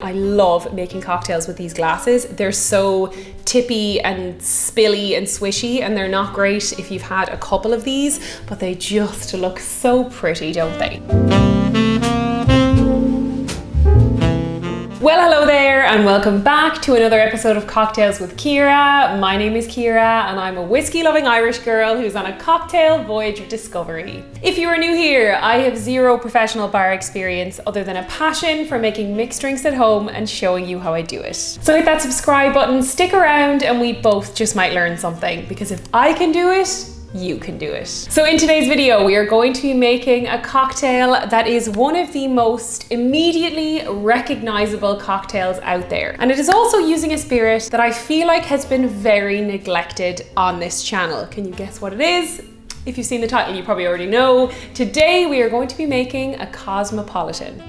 I love making cocktails with these glasses. They're so tippy and spilly and swishy, and they're not great if you've had a couple of these, but they just look so pretty, don't they? Well, hello there and welcome back to another episode of Cocktails with Ciara. My name is Ciara and I'm a whiskey-loving Irish girl who's on a cocktail voyage of discovery. If you are new here, I have zero professional bar experience other than a passion for making mixed drinks at home and showing you how I do it. So hit that subscribe button, stick around, and we both just might learn something, because if I can do it, you can do it. So in today's video, we are going to be making a cocktail that is one of the most immediately recognizable cocktails out there. And it is also using a spirit that I feel like has been very neglected on this channel. Can you guess what it is? If you've seen the title, you probably already know. Today, we are going to be making a Cosmopolitan.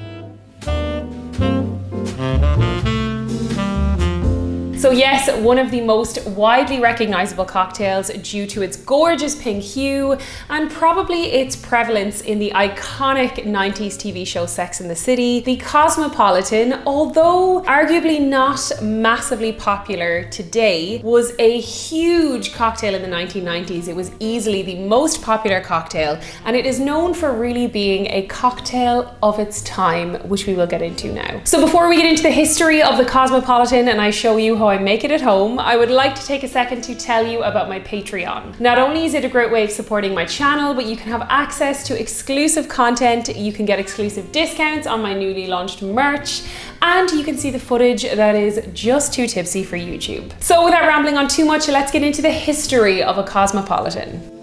So yes, one of the most widely recognizable cocktails due to its gorgeous pink hue and probably its prevalence in the iconic 90s TV show Sex and the City. The Cosmopolitan, although arguably not massively popular today, was a huge cocktail in the 1990s. It was easily the most popular cocktail, and it is known for really being a cocktail of its time, which we will get into now. So before we get into the history of the Cosmopolitan and I show you how I make it at home, I would like to take a second to tell you about my Patreon. Not only is it a great way of supporting my channel, but you can have access to exclusive content, you can get exclusive discounts on my newly launched merch, and you can see the footage that is just too tipsy for YouTube. So without rambling on too much, let's get into the history of a Cosmopolitan.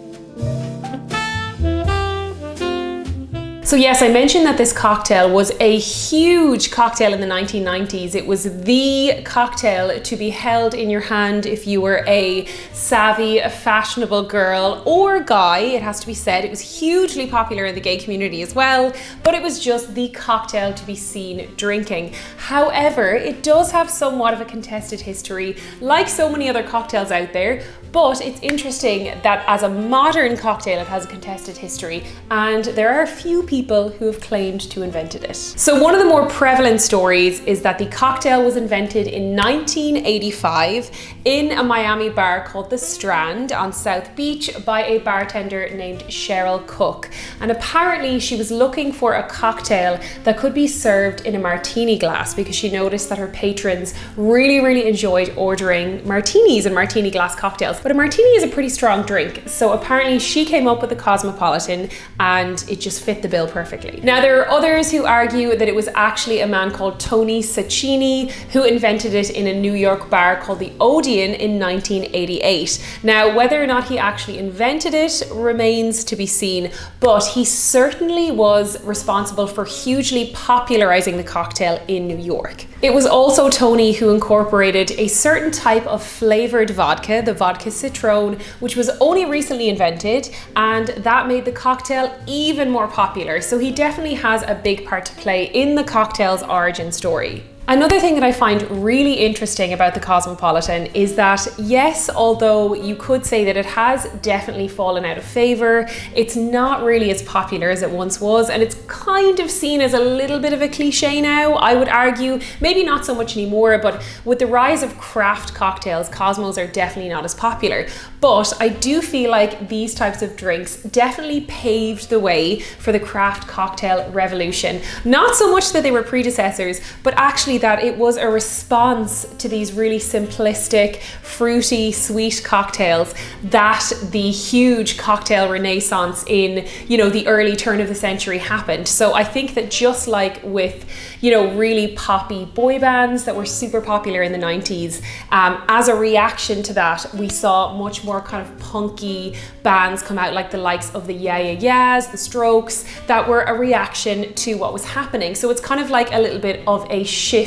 So yes, I mentioned that this cocktail was a huge cocktail in the 1990s. It was the cocktail to be held in your hand if you were a savvy, fashionable girl or guy. It has to be said, it was hugely popular in the gay community as well, but it was just the cocktail to be seen drinking. However, it does have somewhat of a contested history, like so many other cocktails out there, but it's interesting that as a modern cocktail, it has a contested history, and there are a few people who have claimed to have invented it. So one of the more prevalent stories is that the cocktail was invented in 1985 in a Miami bar called The Strand on South Beach by a bartender named Cheryl Cook. And apparently she was looking for a cocktail that could be served in a martini glass because she noticed that her patrons really enjoyed ordering martinis and martini glass cocktails. But a martini is a pretty strong drink, so apparently she came up with the Cosmopolitan and it just fit the bill perfectly. Now there are others who argue that it was actually a man called Tony Sacchini who invented it in a New York bar called the Odeon in 1988. Now whether or not he actually invented it remains to be seen, but he certainly was responsible for hugely popularizing the cocktail in New York. It was also Tony who incorporated a certain type of flavored vodka, the Vodka Citron, which was only recently invented, and that made the cocktail even more popular. So he definitely has a big part to play in the cocktail's origin story. Another thing that I find really interesting about the Cosmopolitan is that, yes, although you could say that it has definitely fallen out of favor, it's not really as popular as it once was, and it's kind of seen as a little bit of a cliche now, I would argue. Maybe not so much anymore, but with the rise of craft cocktails, Cosmos are definitely not as popular. But I do feel like these types of drinks definitely paved the way for the craft cocktail revolution. Not so much that they were predecessors, but actually that it was a response to these really simplistic, fruity, sweet cocktails that the huge cocktail renaissance in, the early turn of the century happened. So I think that just like with, really poppy boy bands that were super popular in the 90s, as a reaction to that, we saw much more kind of punky bands come out, like the likes of the Yeah Yeah Yeahs, the Strokes, that were a reaction to what was happening. So it's kind of like a little bit of a shift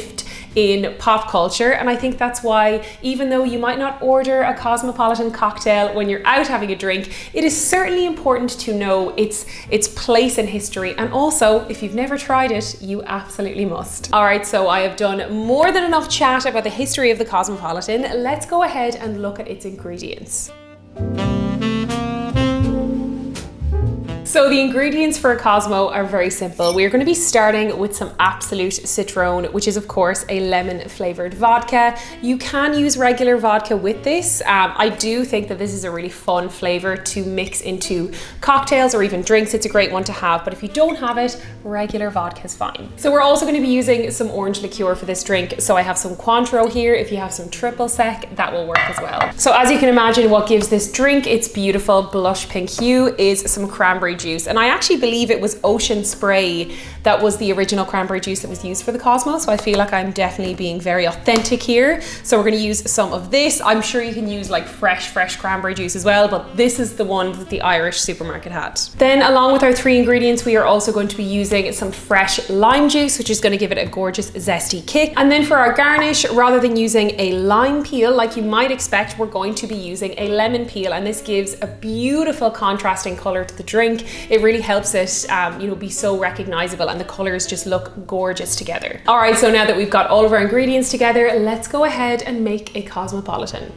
in pop culture, and I think that's why, even though you might not order a Cosmopolitan cocktail when you're out having a drink, it is certainly important to know its place in history, and also if you've never tried it, you absolutely must. Alright, so I have done more than enough chat about the history of the Cosmopolitan. Let's go ahead and look at its ingredients. So the ingredients for a Cosmo are very simple. We're going to be starting with some Absolut Citron, which is of course a lemon flavored vodka. You can use regular vodka with this. I do think that this is a really fun flavor to mix into cocktails or even drinks. It's a great one to have, but if you don't have it, regular vodka is fine. So we're also going to be using some orange liqueur for this drink. So I have some Cointreau here. If you have some triple sec, that will work as well. So as you can imagine, what gives this drink its beautiful blush pink hue is some cranberry juice. And I actually believe it was Ocean Spray that was the original cranberry juice that was used for the Cosmo. So I feel like I'm definitely being very authentic here. So we're going to use some of this. I'm sure you can use like fresh cranberry juice as well, but this is the one that the Irish supermarket had. Then along with our three ingredients, we are also going to be using some fresh lime juice, which is going to give it a gorgeous zesty kick. And then for our garnish, rather than using a lime peel like you might expect, we're going to be using a lemon peel, and this gives a beautiful contrasting color to the drink. It really helps it be so recognizable, and the colors just look gorgeous together. All right, so now that we've got all of our ingredients together, let's go ahead and make a Cosmopolitan.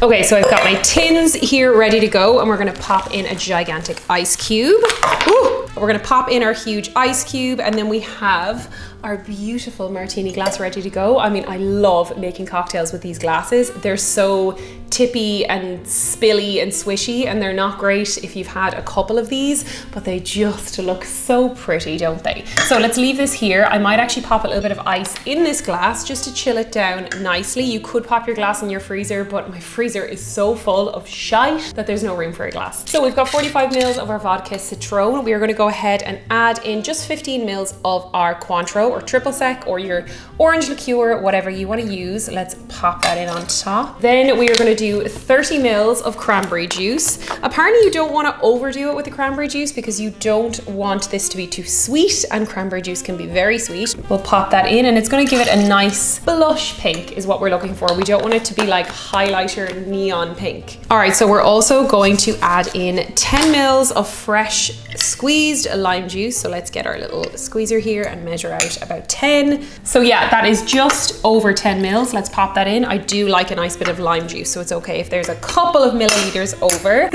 Okay, so I've got my tins here ready to go, and we're gonna pop in a gigantic ice cube. Ooh, we're gonna pop in our huge ice cube, and then we have our beautiful martini glass ready to go. I mean, I love making cocktails with these glasses. They're so tippy and spilly and swishy, and they're not great if you've had a couple of these, but they just look so pretty, don't they? So let's leave this here. I might actually pop a little bit of ice in this glass just to chill it down nicely. You could pop your glass in your freezer, but my freezer is so full of shite that there's no room for a glass. So we've got 45 mils of our Vodka Citron. We are going to go ahead and add in just 15 mils of our Cointreau or triple sec or your orange liqueur, whatever you want to use. Let's pop that in on top. Then we are going to do 30 mils of cranberry juice. Apparently you don't want to overdo it with the cranberry juice because you don't want this to be too sweet, and cranberry juice can be very sweet. We'll pop that in, and it's going to give it a nice blush pink is what we're looking for. We don't want it to be like highlighter neon pink. All right, so we're also going to add in 10 mils of fresh squeezed lime juice. So let's get our little squeezer here and measure out about 10. So yeah, that is just over 10 mils. Let's pop that in. I do like a nice bit of lime juice, so it's okay if there's a couple of milliliters over.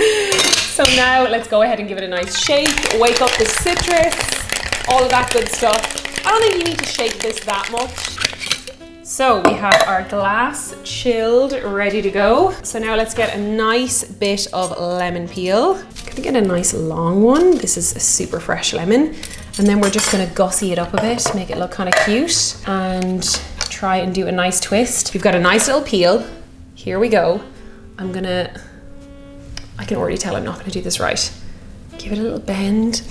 So now let's go ahead and give it a nice shake, wake up the citrus, all of that good stuff. I don't think you need to shake this that much. So we have our glass chilled, ready to go. So now let's get a nice bit of lemon peel. I'm gonna get a nice long one. This is a super fresh lemon. And then we're just gonna gussy it up a bit, make it look kind of cute, and try and do a nice twist. We've got a nice little peel. Here we go. I can already tell I'm not gonna do this right. Give it a little bend.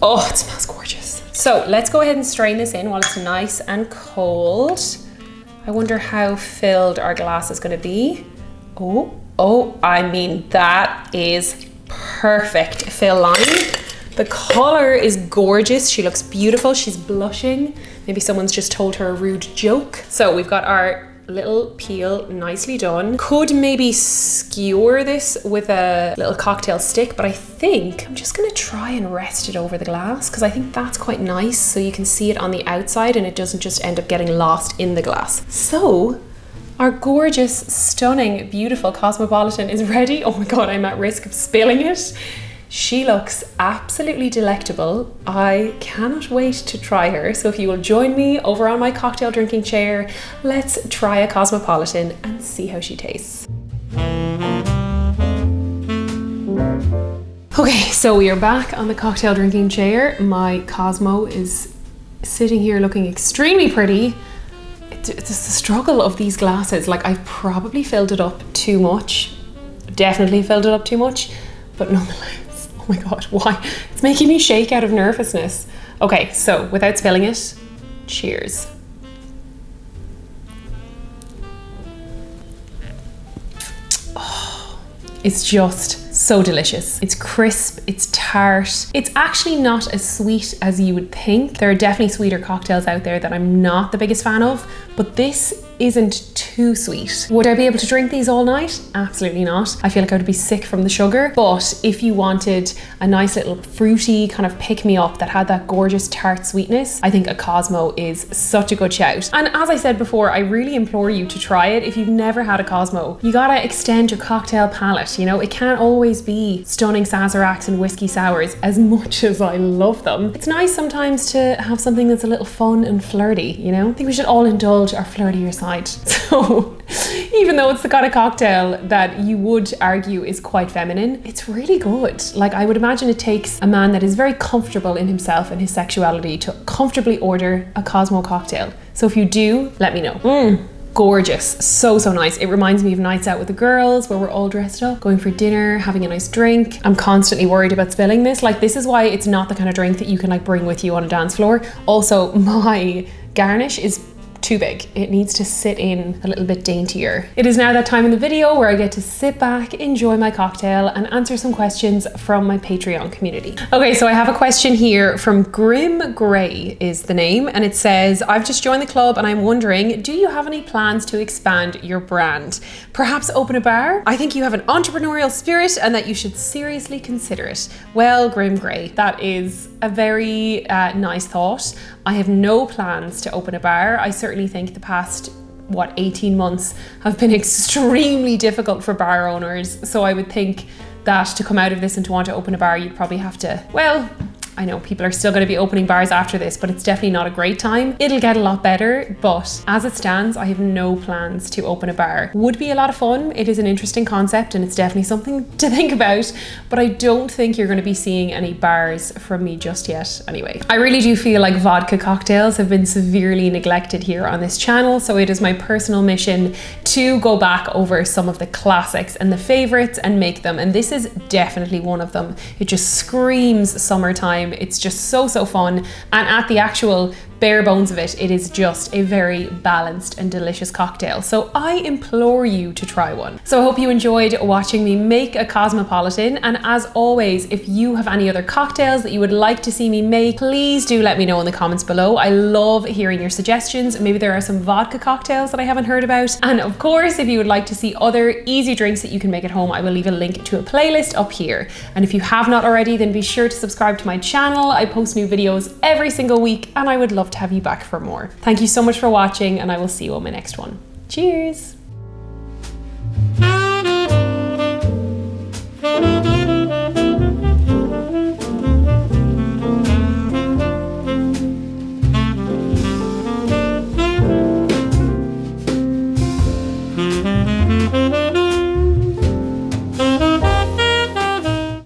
Oh, it smells gorgeous. So let's go ahead and strain this in while it's nice and cold. I wonder how filled our glass is gonna be. Oh, I mean, that is perfect fill line. The color is gorgeous. She looks beautiful. She's blushing. Maybe someone's just told her a rude joke. So we've got our little peel nicely done. Could maybe skewer this with a little cocktail stick, but I think I'm just gonna try and rest it over the glass because I think that's quite nice, so you can see it on the outside and it doesn't just end up getting lost in the glass. So our gorgeous, stunning, beautiful Cosmopolitan is ready. Oh my God, I'm at risk of spilling it. She looks absolutely delectable. I cannot wait to try her. So if you will join me over on my cocktail drinking chair, let's try a Cosmopolitan and see how she tastes. Okay, so we are back on the cocktail drinking chair. My Cosmo is sitting here looking extremely pretty. It's the struggle of these glasses. Like, I've probably filled it up too much. Definitely filled it up too much, but nonetheless. Oh my God, why? It's making me shake out of nervousness. Okay, so without spilling it, cheers. Oh, it's just so delicious. It's crisp, it's tart. It's actually not as sweet as you would think. There are definitely sweeter cocktails out there that I'm not the biggest fan of, but this isn't too sweet. Would I be able to drink these all night? Absolutely not. I feel like I would be sick from the sugar. But if you wanted a nice little fruity kind of pick-me-up that had that gorgeous tart sweetness, I think a Cosmo is such a good shout. And as I said before, I really implore you to try it. If you've never had a Cosmo, you gotta extend your cocktail palette. You know, it can't always be stunning Sazeracs and whiskey sours, as much as I love them. It's nice sometimes to have something that's a little fun and flirty, you know? I think we should all indulge our flirtier side. So even though it's the kind of cocktail that you would argue is quite feminine, it's really good. Like, I would imagine it takes a man that is very comfortable in himself and his sexuality to comfortably order a Cosmo cocktail. So if you do, let me know. Gorgeous, so nice. It reminds me of nights out with the girls where we're all dressed up, going for dinner, having a nice drink. I'm constantly worried about spilling this. Like, this is why it's not the kind of drink that you can like bring with you on a dance floor. Also, my garnish is too big. It needs to sit in a little bit daintier. It is now that time in the video where I get to sit back, enjoy my cocktail, and answer some questions from my Patreon community. Okay, so I have a question here from Grim Grey is the name, and it says, I've just joined the club and I'm wondering, do you have any plans to expand your brand? Perhaps open a bar? I think you have an entrepreneurial spirit and that you should seriously consider it. Well, Grim Grey, that is a very nice thought. I have no plans to open a bar. I certainly think the past 18 months have been extremely difficult for bar owners. So I would think that to come out of this and to want to open a bar, you'd probably have to, well, I know people are still going to be opening bars after this, but it's definitely not a great time. It'll get a lot better, but as it stands, I have no plans to open a bar. Would be a lot of fun. It is an interesting concept and it's definitely something to think about, but I don't think you're going to be seeing any bars from me just yet anyway. I really do feel like vodka cocktails have been severely neglected here on this channel, so it is my personal mission to go back over some of the classics and the favorites and make them, and this is definitely one of them. It just screams summertime. It's just so fun, and at the actual bare bones of it, it is just a very balanced and delicious cocktail. So I implore you to try one. So I hope you enjoyed watching me make a Cosmopolitan, and as always, if you have any other cocktails that you would like to see me make, please do let me know in the comments below. I love hearing your suggestions. Maybe there are some vodka cocktails that I haven't heard about. And of course, if you would like to see other easy drinks that you can make at home, I will leave a link to a playlist up here. And if you have not already, then be sure to subscribe to my channel. I post new videos every single week, and I would love to have you back for more. Thank you so much for watching, and I will see you on my next one. Cheers!